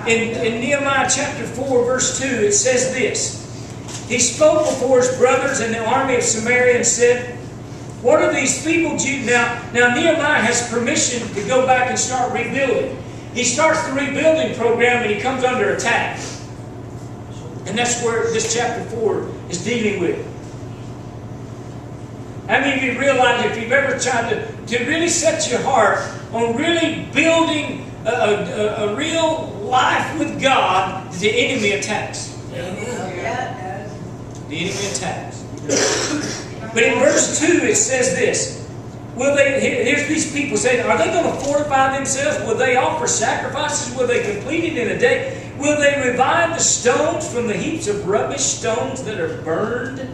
In Nehemiah chapter 4, verse 2, it says this. He spoke before his brothers and the army of Samaria and said, what are these people Jews? Now Nehemiah has permission to go back and start rebuilding. He starts the rebuilding program and he comes under attack. And that's where this chapter 4 is dealing with. How many of you realize if you've ever tried to really set your heart on really building a real life with God, the enemy attacks. Yeah. The enemy attacks. But in verse 2 it says this. Here's these people saying, are they going to fortify themselves? Will they offer sacrifices? Will they complete it in a day? Will they revive the stones from the heaps of rubbish, stones that are burned?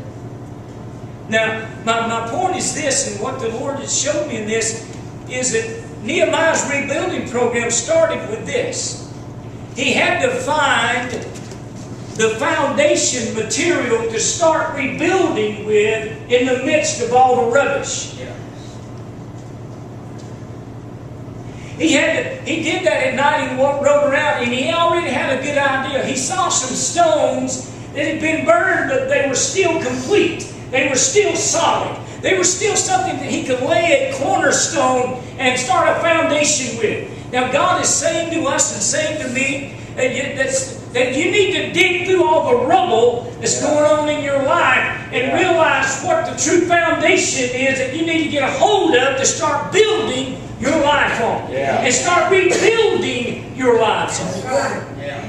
Now, my point is this, and what the Lord has showed me in this, is that Nehemiah's rebuilding program started with this. He had to find the foundation material to start rebuilding with in the midst of all the rubbish. Yeah. He did that at night and rode around, and he already had a good idea. He saw some stones that had been burned, but they were still complete. They were still solid. They were still something that he could lay a cornerstone and start a foundation with. Now God is saying to us and saying to me that you need to dig through all the rubble that's going on in your life and realize what the true foundation is that you need to get a hold of to start building your life on. And start rebuilding your lives on.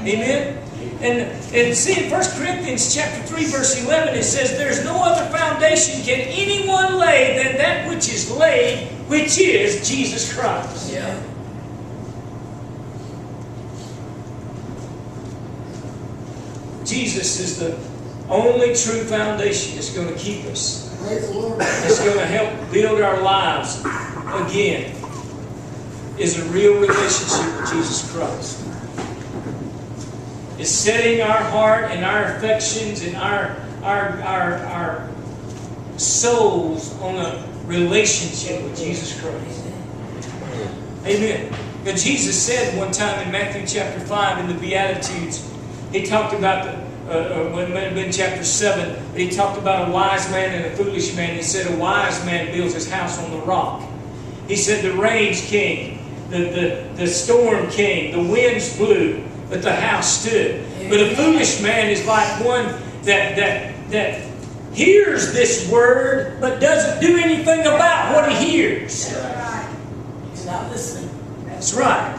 Amen? And see in 1 Corinthians chapter 3 verse 11 it says, there's no other foundation can anyone lay than that which is laid, which is Jesus Christ. Yeah. Jesus is the only true foundation that's going to keep us. That's going to help build our lives again. Is a real relationship with Jesus Christ. It's setting our heart and our affections and our souls on a relationship with Jesus Christ. Amen. But Jesus said one time in Matthew chapter 5 in the Beatitudes, he talked about in chapter 7, but he talked about a wise man and a foolish man. He said a wise man builds his house on the rock. He said the rains came, the storm came, the winds blew, but the house stood. But a foolish man is like one that hears this word but doesn't do anything about what he hears. He's not listening. That's right.